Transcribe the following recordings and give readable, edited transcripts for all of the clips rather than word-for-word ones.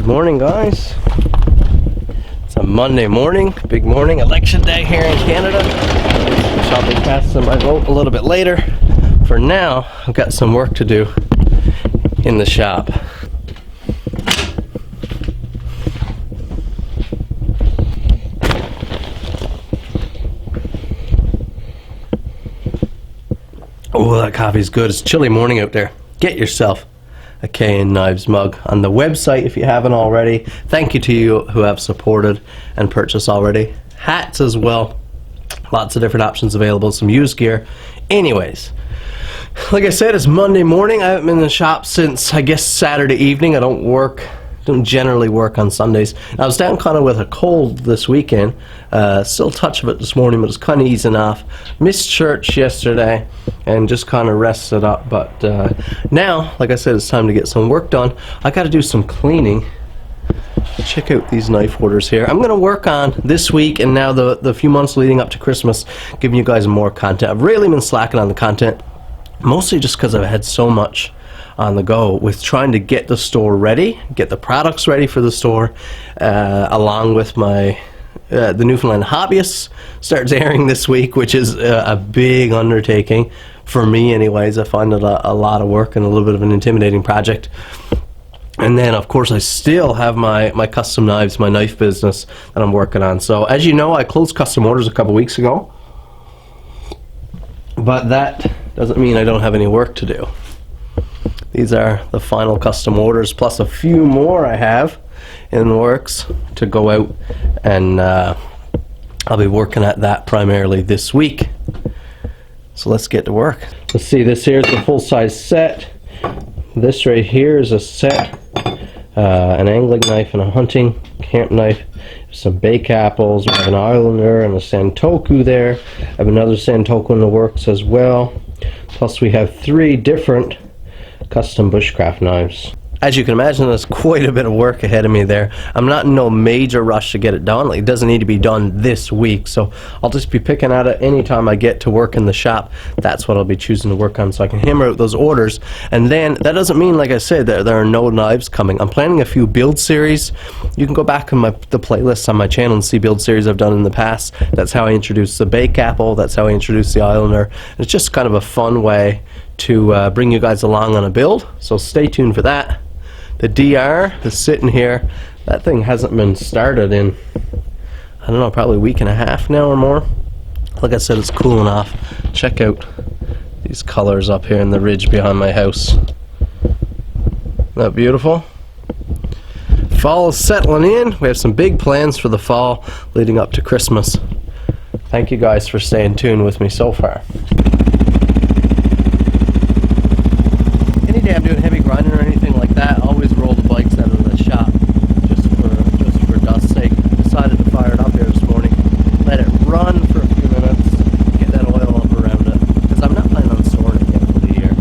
Good morning, guys. It's a Monday morning, big morning, election day here in Canada. Shall be casting my vote a little bit later. For now, I've got some work to do in the shop. Oh, that coffee's good. It's a chilly morning out there. Get yourself a K and Knives mug on the website if you haven't already. Thank you to you who have supported and purchased already. Hats as well. Lots of different options available. Some used gear. Anyways, like I said, it's Monday morning. I haven't been in the shop since, I guess, Saturday evening. I don't generally work on Sundays. I was down kind of with a cold this weekend. Still a touch of it this morning, but it's kind of easing off. Missed church yesterday and just kind of rested up. But now, like I said, it's time to get some work done. I got to do some cleaning. Check out these knife orders here. I'm going to work on this week and now the few months leading up to Christmas, giving you guys more content. I've really been slacking on the content, mostly just because I've had so much on the go with trying to get the store ready, get the products ready for the store, along with my the Newfoundland Hobbyists starts airing this week, which is a big undertaking for me anyways. I find it a lot of work and a little bit of an intimidating project. And then, of course, I still have my custom knives, my knife business that I'm working on. So, as you know, I closed custom orders a couple weeks ago, but that doesn't mean I don't have any work to do. These are the final custom orders, plus a few more I have in the works to go out, and I'll be working at that primarily this week. So let's get to work. Let's see, this here is the full-size set. This right here is a set, an angling knife and a hunting camp knife, some bake apples, we have an Islander and a Santoku there. I have another Santoku in the works as well. Plus we have 3 different custom bushcraft knives. As you can imagine, there's quite a bit of work ahead of me there. I'm not in no major rush to get it done. Like, it doesn't need to be done this week, so I'll just be picking at it anytime I get to work in the shop. That's what I'll be choosing to work on, so I can hammer out those orders. And then that doesn't mean, like I said, that there are no knives coming. I'm planning a few build series. You can go back in the playlists on my channel and see build series I've done in the past. That's how I introduced the bake apple. That's how I introduced the Islander. And it's just kind of a fun way to bring you guys along on a build, so stay tuned for that. The DR is sitting here. That thing hasn't been started in, I don't know, probably a week and a half now or more. Like I said, it's cooling off. Check out these colors up here in the ridge behind my house. Isn't that beautiful? Fall is settling in. We have some big plans for the fall leading up to Christmas. Thank you guys for staying tuned with me so far. Any day I'm doing heavy grinding or anything like that, I always roll the bikes out of the shop just for dust's sake. Decided to fire it up here this morning, let it run for a few minutes, get that oil up around it, because I'm not planning on storing it yet for the year.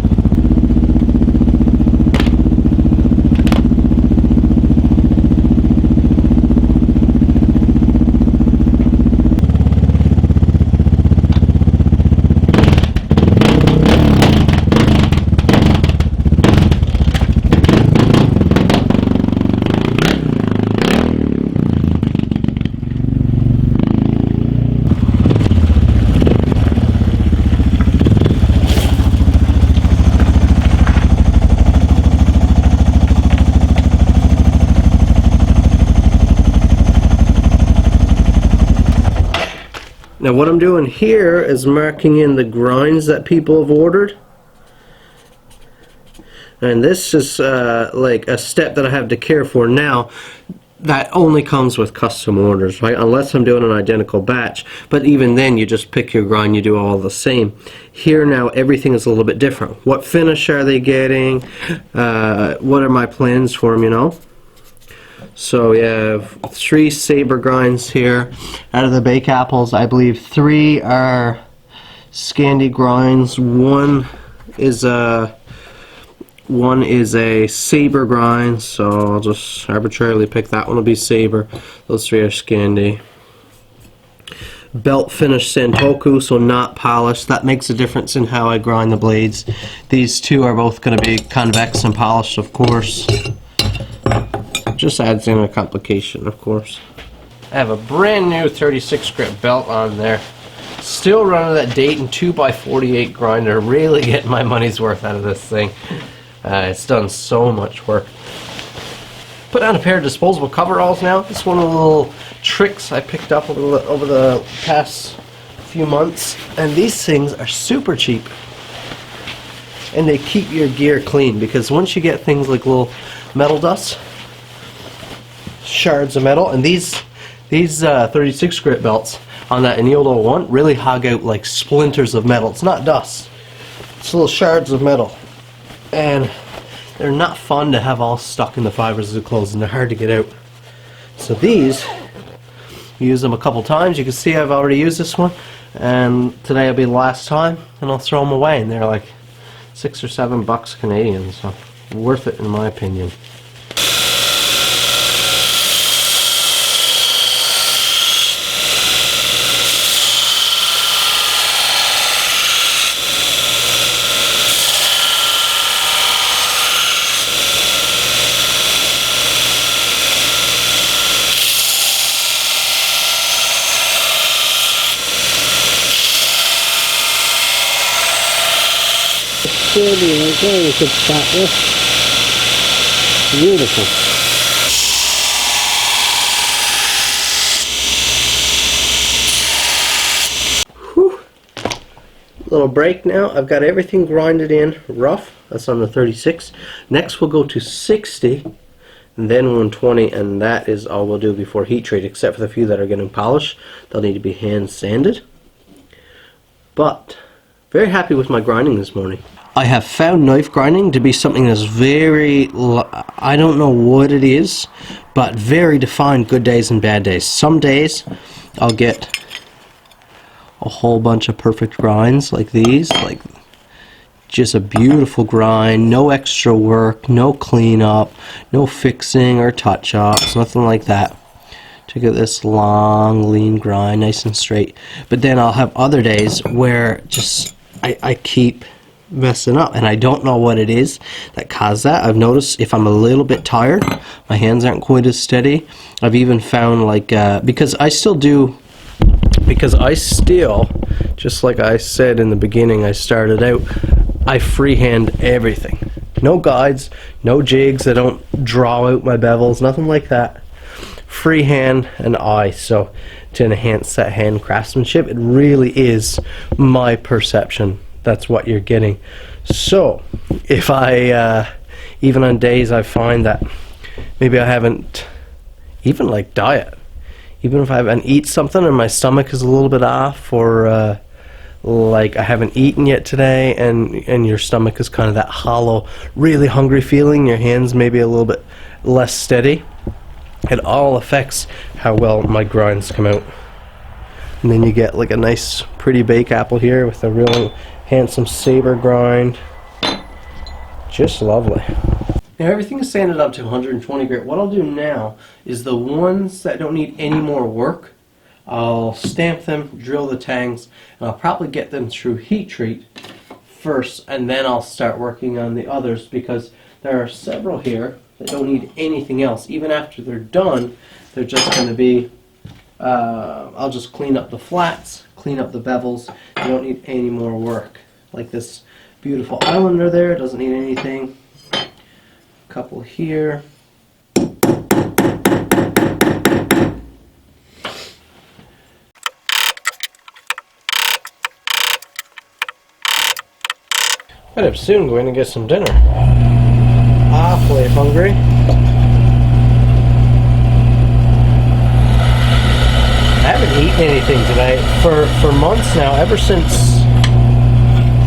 Now what I'm doing here is marking in the grinds that people have ordered. And this is like a step that I have to care for now. That only comes with custom orders, right? Unless I'm doing an identical batch. But even then, you just pick your grind, you do all the same. Here now, everything is a little bit different. What finish are they getting? What are my plans for them, you know? So we have 3 saber grinds here. Out of the bake apples, I believe 3 are Scandi grinds. One is a saber grind, so I'll just arbitrarily pick that one to be saber. Those 3 are Scandi. Belt finish Santoku, so not polished. That makes a difference in how I grind the blades. These 2 are both going to be convex and polished, of course. Just adds in a complication, of course. I have a brand new 36 grit belt on there. Still running that Dayton 2x48 grinder. Really getting my money's worth out of this thing. It's done so much work. Put on a pair of disposable coveralls now. This is one of the little tricks I picked up over the past few months. And these things are super cheap. And they keep your gear clean, because once you get things like little metal dust, shards of metal, and these 36 grit belts on that Anildo one really hog out like splinters of metal. It's not dust, it's little shards of metal, and they're not fun to have all stuck in the fibers of the clothes, and they're hard to get out. So these, use them a couple times. You can see I've already used this one, and today will be the last time, and I'll throw them away, and they're like $6 or $7 Canadian, so worth it in my opinion. Okay, we could stop this. Beautiful. Whew. Little break now. I've got everything grinded in rough. That's on the 36. Next we'll go to 60, and then 120, and that is all we'll do before heat treat, except for the few that are getting polished. They'll need to be hand sanded. But very happy with my grinding this morning. I have found knife grinding to be something that's very, I don't know what it is, but very defined good days and bad days. Some days I'll get a whole bunch of perfect grinds like these, like just a beautiful grind, no extra work, no cleanup, no fixing or touch-ups, nothing like that. To get this long, lean grind, nice and straight. But then I'll have other days where just I keep messing up, and I don't know what it is that caused that. I've noticed if I'm a little bit tired, my hands aren't quite as steady. I've even found like because I still, just like I said in the beginning, I started out, I freehand everything. No guides, no jigs, I don't draw out my bevels, nothing like that. Freehand and eye. So to enhance that hand craftsmanship, it really is my perception. That's what you're getting. So if I even on days I find that maybe I haven't, even like diet, even if I haven't eaten something and my stomach is a little bit off, or like I haven't eaten yet today, and your stomach is kind of that hollow, really hungry feeling, your hands maybe a little bit less steady, it all affects how well my grinds come out. And then you get like a nice pretty bake apple here with a real handsome saber grind. Just lovely. Now everything is sanded up to 120 grit. What I'll do now is the ones that don't need any more work, I'll stamp them, drill the tangs, and I'll probably get them through heat treat first, and then I'll start working on the others, because there are several here that don't need anything else. Even after they're done, they're just going to be, I'll just clean up the flats, clean up the bevels. You don't need any more work. Like this beautiful Islander there, doesn't need anything. A couple here. But I'm soon going to get some dinner. Awfully hungry. I haven't eaten anything today for months now, ever since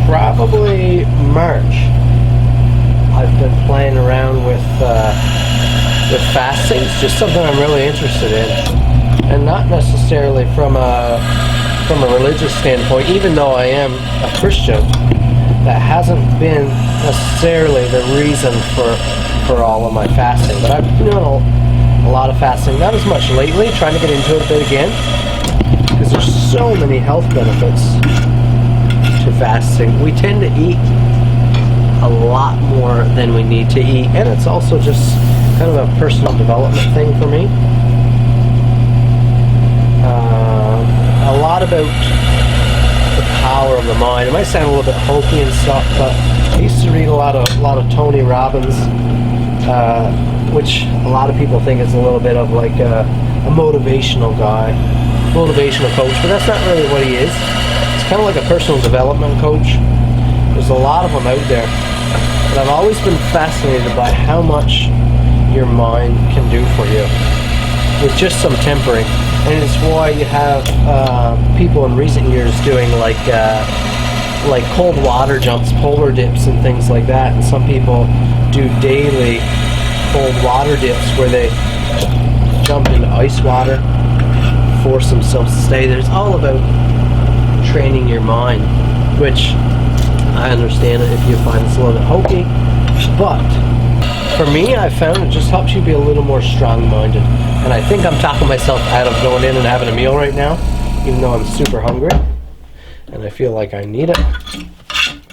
probably March. I've been playing around with fasting. It's just something I'm really interested in, and not necessarily from a religious standpoint. Even though I am a Christian, that hasn't been necessarily the reason for all of my fasting. But I've been doing a lot of fasting, not as much lately, trying to get into it a bit again, because there's so many health benefits to fasting. We tend to eat a lot more than we need to eat, and it's also just kind of a personal development thing for me. A lot about the power of the mind. It might sound a little bit hokey and stuff, but I used to read a lot of Tony Robbins, which a lot of people think is a little bit of like a motivational guy, motivational coach, but that's not really what he is. It's kind of like a personal development coach. There's a lot of them out there, but I've always been fascinated by how much your mind can do for you with just some tempering. And it's why you have people in recent years doing like cold water jumps, polar dips, and things like that. And some people do daily cold water dips where they jump into ice water, force themselves to stay there. It's all about training your mind, which I understand it if you find it's a little bit hokey, but for me, I found it just helps you be a little more strong-minded. And I think I'm talking myself out of going in and having a meal right now, even though I'm super hungry. And I feel like I need it.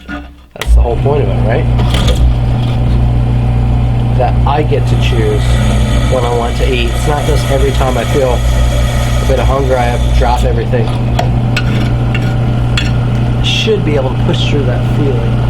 That's the whole point of it, right? That I get to choose when I want to eat. It's not just every time I feel a bit of hunger, I have to drop everything. I should be able to push through that feeling.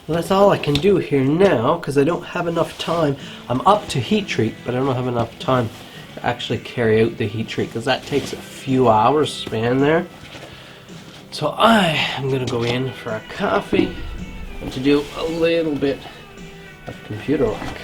Well, that's all I can do here now because I don't have enough time. I'm up to heat treat, but I don't have enough time to actually carry out the heat treat because that takes a few hours span there. So I am going to go in for a coffee and to do a little bit of computer work.